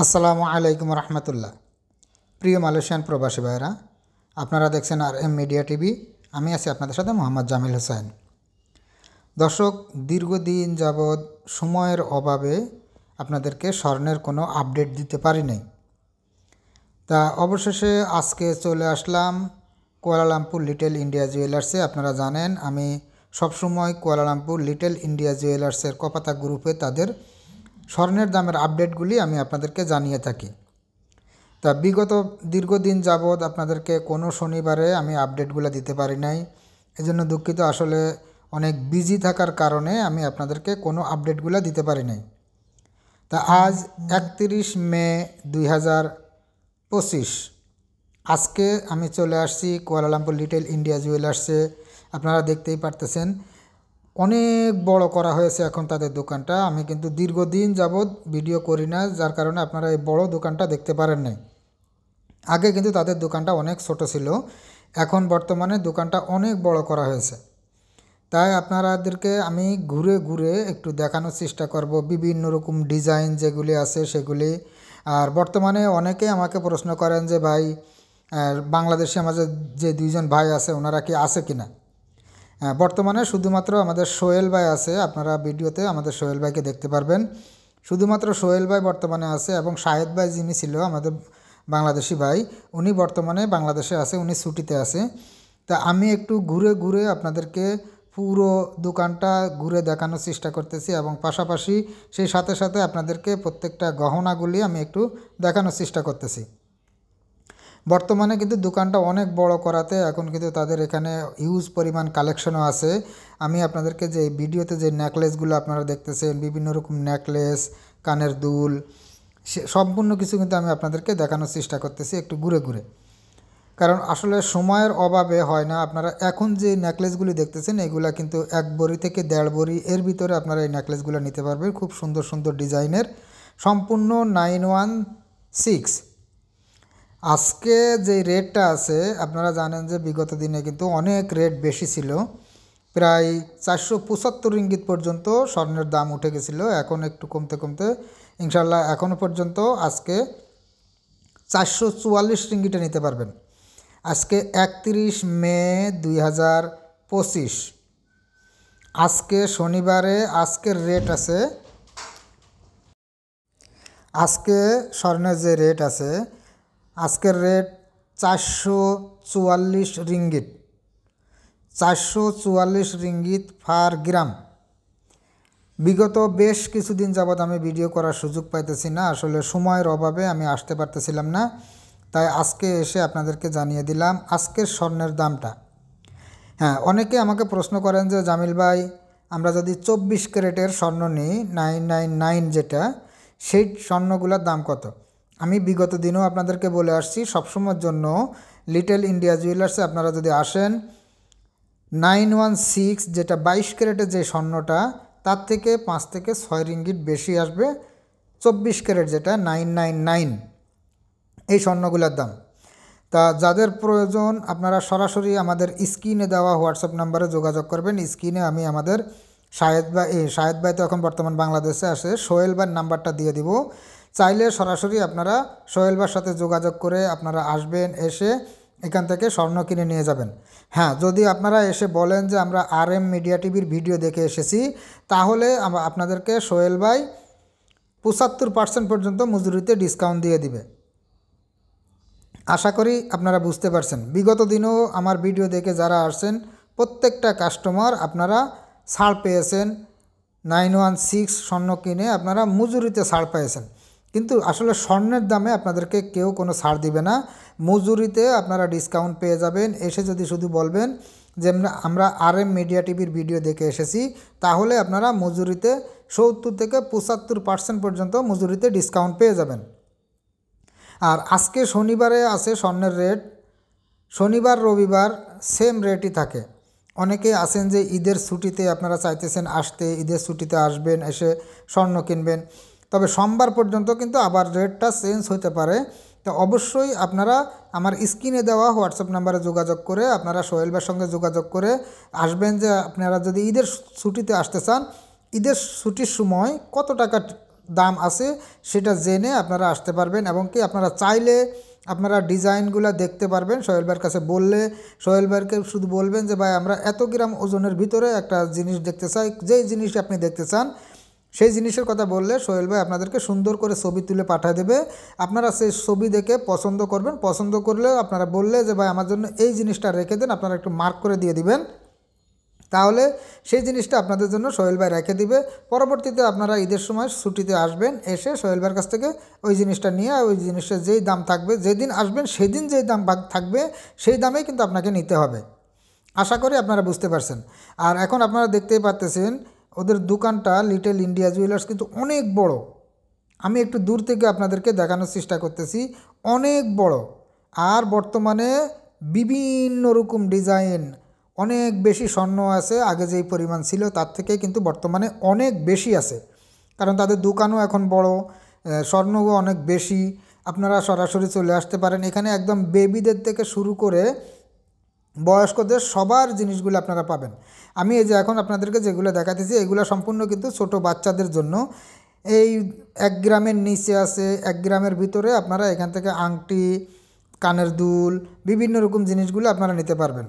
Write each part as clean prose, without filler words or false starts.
আসসালামু আলাইকুম রহমতুল্লাহ। প্রিয় মালয়েশিয়ান প্রবাসী ভাইরা, আপনারা দেখছেন RM মিডিয়া টিভি। আমি আছি আপনাদের সাথে মোহাম্মদ জামিল হোসেন। দর্শক, দীর্ঘদিন যাবৎ সময়ের অভাবে আপনাদেরকে স্বর্ণের কোনো আপডেট দিতে পারি নাই। তা অবশেষে আজকে চলে আসলাম কুয়ালালামপুর লিটল ইন্ডিয়া জুয়েলার্সে। আপনারা জানেন আমি সবসময় কুয়ালালামপুর লিটল ইন্ডিয়া জুয়েলার্সের কপাতা গ্রুপে তাদের স্বর্ণের দামের আপডেটগুলি আমি আপনাদেরকে জানিয়ে থাকি। তা বিগত দীর্ঘদিন যাবৎ আপনাদেরকে কোনো শনিবারে আমি আপডেটগুলো দিতে পারি নাই, এজন্য দুঃখিত। আসলে অনেক বিজি থাকার কারণে আমি আপনাদেরকে কোনো আপডেটগুলো দিতে পারি নাই। তা আজ 31 মে 2025 আজকে আমি চলে আসছি কুয়ালালামপুর লিটল ইন্ডিয়া জুয়েলার্সে। আপনারা দেখতেই পারতেছেন অনেক বড় করা হয়েছে এখন তাদের দোকানটা। আমি কিন্তু দীর্ঘদিন যাবৎ ভিডিও করি না, যার কারণে আপনারা এই বড় দোকানটা দেখতে পারেন নাই। আগে কিন্তু তাদের দোকানটা অনেক ছোট ছিল, এখন বর্তমানে দোকানটা অনেক বড় করা হয়েছে। তাই আপনাদেরকে আমি ঘুরে ঘুরে একটু দেখানোর চেষ্টা করব বিভিন্ন রকম ডিজাইন যেগুলি আছে সেগুলি। আর বর্তমানে অনেকে আমাকে প্রশ্ন করেন যে ভাই, বাংলাদেশে আমাদের যে দুইজন ভাই আছে ওনারা কি আছে কিনা। বর্তমানে শুধুমাত্র আমাদের সোহেল ভাই আছে। আপনারা ভিডিওতে আমাদের সোহেল ভাইকে দেখতে পারবেন। শুধুমাত্র সোহেল ভাই বর্তমানে আছে এবং শাহেদ ভাই যিনি ছিল আমাদের বাংলাদেশি ভাই, উনি বর্তমানে বাংলাদেশে আছে, উনি ছুটিতে আছে। তা আমি একটু ঘুরে ঘুরে আপনাদেরকে পুরো দোকানটা ঘুরে দেখানোর চেষ্টা করতেছি এবং পাশাপাশি সেই সাথে সাথে আপনাদেরকে প্রত্যেকটা গহনাগুলি আমি একটু দেখানোর চেষ্টা করতেছি। বর্তমানে কিন্তু দোকানটা অনেক বড় করাতে এখন কিন্তু তাদের এখানে হিউজ পরিমাণ কালেকশনও আছে। আমি আপনাদেরকে যে ভিডিওতে যে নেকলেসগুলো আপনারা দেখতেছেন, বিভিন্ন রকম নেকলেস, কানের দুল, সে সম্পূর্ণ কিছু কিন্তু আমি আপনাদেরকে দেখানোর চেষ্টা করতেছি একটু ঘুরে ঘুরে। কারণ আসলে সময়ের অভাবে হয় না। আপনারা এখন যে নেকলেসগুলি দেখতেছেন এগুলা কিন্তু 1 ভরি থেকে 1.5 ভরি এর ভিতরে আপনারা এই নেকলেসগুলো নিতে পারবেন। খুব সুন্দর সুন্দর ডিজাইনের, সম্পূর্ণ 916। আজকে যে রেটটা আছে আপনারা জানেন যে বিগত দিনে কিন্তু অনেক রেট বেশি ছিল, প্রায় 475 রিঙ্গিত পর্যন্ত স্বর্ণের দাম উঠে গেছিলো। এখন একটু কমতে কমতে ইনশাল্লাহ এখনও পর্যন্ত আজকে 444 রিঙ্গিটে নিতে পারবেন। আজকে 31 মে 2025, আজকে শনিবারে আজকের রেট আছে, আজকে স্বর্ণের যে রেট আছে আজকের রেট 444 রিঙ্গিত, 444 রিঙ্গিত পার গ্রাম। বিগত বেশ কিছুদিন যাবৎ আমি ভিডিও করার সুযোগ পাইতেছি না, আসলে সময়ের অভাবে আমি আসতে পারতেছিলাম না। তাই আজকে এসে আপনাদেরকে জানিয়ে দিলাম আজকের স্বর্ণের দামটা। হ্যাঁ, অনেকে আমাকে প্রশ্ন করেন যে জামিল ভাই, আমরা যদি 24 ক্যারেটের স্বর্ণ নিই 999 যেটা, সেই স্বর্ণগুলোর দাম কত? আমি বিগত দিনেও আপনাদেরকে বলে আসছি, সবসময়ের জন্য লিটল ইন্ডিয়া জুয়েলার্সে আপনারা যদি আসেন 916 যেটা 22 ক্যারেটের যে স্বর্ণটা, তার থেকে 5 থেকে 6 রিঙ্গিট বেশি আসবে 24 ক্যারেট যেটা 999 এই স্বর্ণগুলোর দাম। তা যাদের প্রয়োজন আপনারা সরাসরি আমাদের স্ক্রিনে দেওয়া হোয়াটসঅ্যাপ নাম্বারে যোগাযোগ করবেন। স্ক্রিনে আমি আমাদের শাহেদ ভাই তো এখন বর্তমান বাংলাদেশে আসে, সোহেল ভাইয়ের নাম্বারটা দিয়ে দিব। চাইলে সরাসরি আপনারা সোহেল ভাইয়ের সাথে যোগাযোগ করে আপনারা আসবেন, এসে এখান থেকে স্বর্ণ কিনে নিয়ে যাবেন। হ্যাঁ, যদি আপনারা এসে বলেন যে আমরা RM মিডিয়া টিভির ভিডিও দেখে এসেছি, তাহলে আপনাদেরকে সোহেল ভাই 75% পর্যন্ত মজুরিতে ডিসকাউন্ট দিয়ে দিবে। আশা করি আপনারা বুঝতে পারছেন। বিগত দিনেও আমার ভিডিও দেখে যারা আসছেন প্রত্যেকটা কাস্টমার আপনারা ছাড় পেয়েছেন। 916 স্বর্ণ কিনে আপনারা মজুরিতে ছাড় পেয়েছেন, কিন্তু আসলে স্বর্ণের দামে আপনাদেরকে কেউ কোনো ছাড় দিবে না। মজুরিতে আপনারা ডিসকাউন্ট পেয়ে যাবেন। এসে যদি শুধু বলবেন যে আমরা RM মিডিয়া টিভির ভিডিও দেখে এসেছি, তাহলে আপনারা মজুরিতে 70 থেকে 75% পর্যন্ত মজুরিতে ডিসকাউন্ট পেয়ে যাবেন। আর আজকে শনিবারে আছে স্বর্ণের রেট, শনিবার রবিবার সেম রেটই থাকে। অনেকে আছেন যে ঈদের ছুটিতে আপনারা চাইতেছেন আসতে, ঈদের ছুটিতে আসবেন, এসে স্বর্ণ কিনবেন, তবে সোমবার পর্যন্ত কিন্তু আবার রেটটা চেঞ্জ হতে পারে। তো অবশ্যই আপনারা আমার স্ক্রিনে দেওয়া হোয়াটসঅ্যাপ নাম্বারে যোগাযোগ করে আপনারা সোহেল ভাইয়ের সঙ্গে যোগাযোগ করে আসবেন। যে আপনারা যদি ঈদের ছুটিতে আসতে চান, ঈদের ছুটির সময় কত টাকা দাম আছে সেটা জেনে আপনারা আসতে পারবেন, এবং কি আপনারা চাইলে আপনারা ডিজাইনগুলো দেখতে পারবেন। সোহেল ভাইয়ের কাছে বললে সোহেল ভাইকে শুধু বলবেন যে ভাই আমরা এত গ্রাম ওজনের ভিতরে একটা জিনিস দেখতে চাই, যেই জিনিসটা আপনি দেখতে চান সেই জিনিসের কথা বললে সোহেল ভাই আপনাদেরকে সুন্দর করে ছবি তুলে পাঠিয়ে দেবে। আপনারা সেই ছবি দেখে পছন্দ করবেন, পছন্দ করলে আপনারা বললে যে ভাই আমার জন্য এই জিনিসটা রেখে দেন, আপনারা একটু মার্ক করে দিয়ে দিবেন, তাহলে সেই জিনিসটা আপনাদের জন্য সোহেল ভাই রেখে দিবে। পরবর্তীতে আপনারা ঈদের সময় ছুটিতে আসবেন, এসে সোহেল ভাইয়ের কাছ থেকে ওই জিনিসটা নিয়ে ওই জিনিসটা যেই দাম থাকবে, যেদিন আসবেন সেদিন যেই দাম থাকবে সেই দামেই কিন্তু আপনাকে নিতে হবে। আশা করি আপনারা বুঝতে পারছেন। আর এখন আপনারা দেখতেই পারতেছেন ওদের দোকানটা লিটল ইন্ডিয়া জুয়েলার্স কিন্তু অনেক বড়। আমি একটু দূর থেকে আপনাদেরকে দেখানোর চেষ্টা করতেছি, অনেক বড়। আর বর্তমানে বিভিন্ন রকম ডিজাইন, অনেক বেশি স্বর্ণ আছে, আগে যেই পরিমাণ ছিল তার থেকে কিন্তু বর্তমানে অনেক বেশি আছে, কারণ তাদের দোকানও এখন বড়, স্বর্ণও অনেক বেশি। আপনারা সরাসরি চলে আসতে পারেন এখানে, একদম বেবিদের থেকে শুরু করে বয়স্কদের সবার জিনিসগুলো আপনারা পাবেন। আমি এই যে এখন আপনাদেরকে যেগুলো দেখাতেছি এগুলো সম্পূর্ণ কিন্তু ছোট বাচ্চাদের জন্য। এই 1 গ্রামের নিচে আছে, 1 গ্রামের ভিতরে আপনারা এখান থেকে আংটি, কানের দুল, বিভিন্ন রকম জিনিসগুলো আপনারা নিতে পারবেন।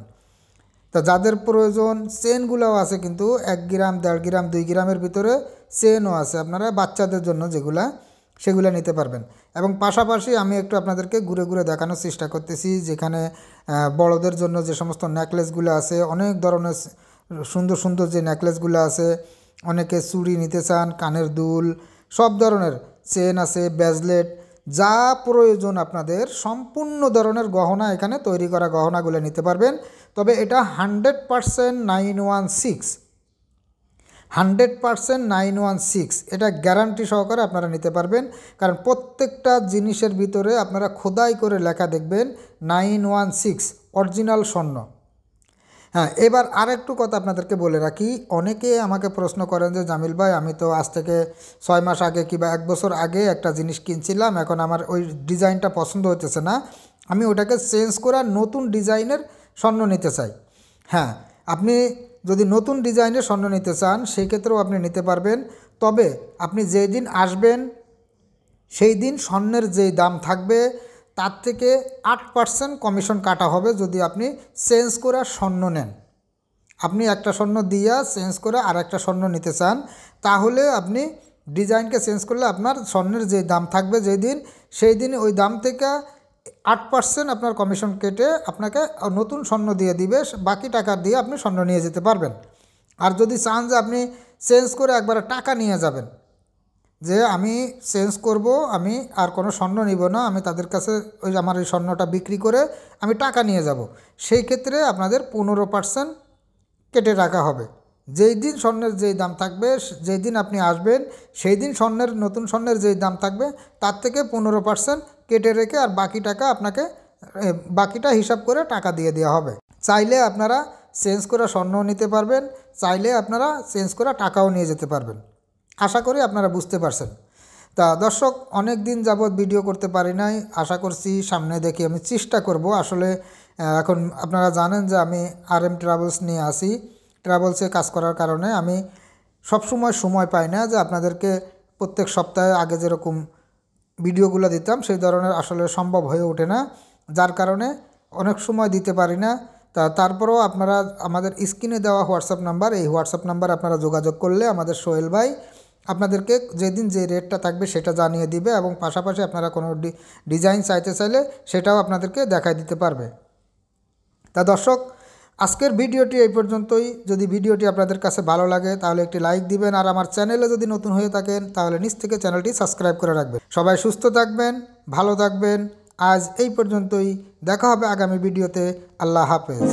তা যাদের প্রয়োজন চেনগুলোও আছে কিন্তু 1 গ্রাম, 1.5 গ্রাম, 2 গ্রামের ভিতরে চেনও আছে, আপনারা বাচ্চাদের জন্য যেগুলা সেগুলো নিতে পারবেন। এবং পাশাপাশি আমি একটু আপনাদেরকে ঘুরে ঘুরে দেখানোর চেষ্টা করতেছি যেখানে বড়দের জন্য যে সমস্ত নেকলেসগুলো আছে, অনেক ধরনের সুন্দর সুন্দর যে নেকলেসগুলো আছে, অনেকে চুড়ি নিতে চান, কানের দুল, সব ধরনের চেন আছে, ব্রেসলেট, যা প্রয়োজন আপনাদের সম্পূর্ণ ধরনের গহনা এখানে তৈরি করা গহনাগুলো নিতে পারবেন। তবে এটা 100% 916, 100% 916, এটা গ্যারান্টি সহকারে আপনারা নিতে পারবেন। কারণ প্রত্যেকটা জিনিসের ভিতরে আপনারা খোদাই করে লেখা দেখবেন 916 অরিজিনাল স্বর্ণ। হ্যাঁ, এবার আরেকটু কথা আপনাদেরকে বলে রাখি, অনেকে আমাকে প্রশ্ন করেন যে জামিল ভাই আমি তো আজ থেকে 6 মাস আগে কিংবা 1 বছর আগে একটা জিনিস কিনছিলাম, এখন আমার ওই ডিজাইনটা পছন্দ হতেছে না, আমি ওটাকে চেঞ্জ করে নতুন ডিজাইনের স্বর্ণ নিতে চাই। হ্যাঁ, আপনি যদি নতুন ডিজাইনের স্বর্ণ নিতে চান সেই ক্ষেত্রেও আপনি নিতে পারবেন। তবে আপনি যেই দিন আসবেন সেই দিন স্বর্ণের যেই দাম থাকবে তার থেকে 8% কমিশন কাটা হবে যদি আপনি চেঞ্জ করে স্বর্ণ নেন। আপনি একটা স্বর্ণ দিয়া চেঞ্জ করে আর একটা স্বর্ণ নিতে চান, তাহলে আপনি ডিজাইনকে চেঞ্জ করলে আপনার স্বর্ণের যে দাম থাকবে যেই দিন, সেই দিন ওই দাম থেকে 8% আপনার কমিশন কেটে আপনাকে নতুন স্বর্ণ দিয়ে দিবে, বাকি টাকা দিয়ে আপনি স্বর্ণ নিয়ে যেতে পারবেন। আর যদি চান যে আপনি চেঞ্জ করে একবারে টাকা নিয়ে যাবেন, যে আমি চেঞ্জ করব, আমি আর কোনো স্বর্ণ নিব না, আমি তাদের কাছে ওই আমার এই স্বর্ণটা বিক্রি করে আমি টাকা নিয়ে যাব, সেই ক্ষেত্রে আপনাদের 15% কেটে রাখা হবে। যেই দিন স্বর্ণের যেই দাম থাকবে, যেই দিন আপনি আসবেন সেই দিন স্বর্ণের নতুন স্বর্ণের যেই দাম থাকবে তার থেকে 15% কেটে রেখে আর বাকি টাকা আপনাকে বাকিটা হিসাব করে টাকা দিয়ে দেওয়া হবে। চাইলে আপনারা চেঞ্জ করে স্বর্ণও নিতে পারবেন, চাইলে আপনারা চেঞ্জ করে টাকাও নিয়ে যেতে পারবেন। আশা করি আপনারা বুঝতে পারছেন। তা দর্শক, অনেক দিন যাবৎ ভিডিও করতে পারি নাই, আশা করছি সামনে দেখি আমি চেষ্টা করব। আসলে এখন আপনারা জানেন যে আমি RM ট্রাভেলস নিয়ে আসি, ট্রাভেলসে কাজ করার কারণে আমি সবসময় সময় পাই না যে আপনাদেরকে প্রত্যেক সপ্তাহে আগে যেরকম ভিডিওগুলো দিতাম সেই ধরনের আসলে সম্ভব হয়ে ওঠে না, যার কারণে অনেক সময় দিতে পারি না। তারপরেও আপনারা আমাদের স্ক্রিনে দেওয়া হোয়াটসঅ্যাপ নাম্বার, এই হোয়াটসঅ্যাপ নাম্বার আপনারা যোগাযোগ করলে আমাদের সোহেল ভাই আপনাদেরকে যেদিন যে রেটটা থাকবে সেটা জানিয়ে দিবে, এবং পাশাপাশি আপনারা কোনো ডিজাইন চাইতে চাইলে সেটাও আপনাদেরকে দেখাই দিতে পারবে। তা দর্শক, আজকের ভিডিওটি এই পর্যন্তই। যদি ভিডিওটি আপনাদের কাছে ভালো লাগে তাহলে একটি লাইক দিবেন, আর আমার চ্যানেলে যদি নতুন হয়ে থাকেন তাহলে নিচ থেকে চ্যানেলটি সাবস্ক্রাইব করে রাখবেন। সবাই সুস্থ থাকবেন, ভালো থাকবেন। আজ এই পর্যন্তই, দেখা হবে আগামী ভিডিওতে। আল্লাহ হাফেজ।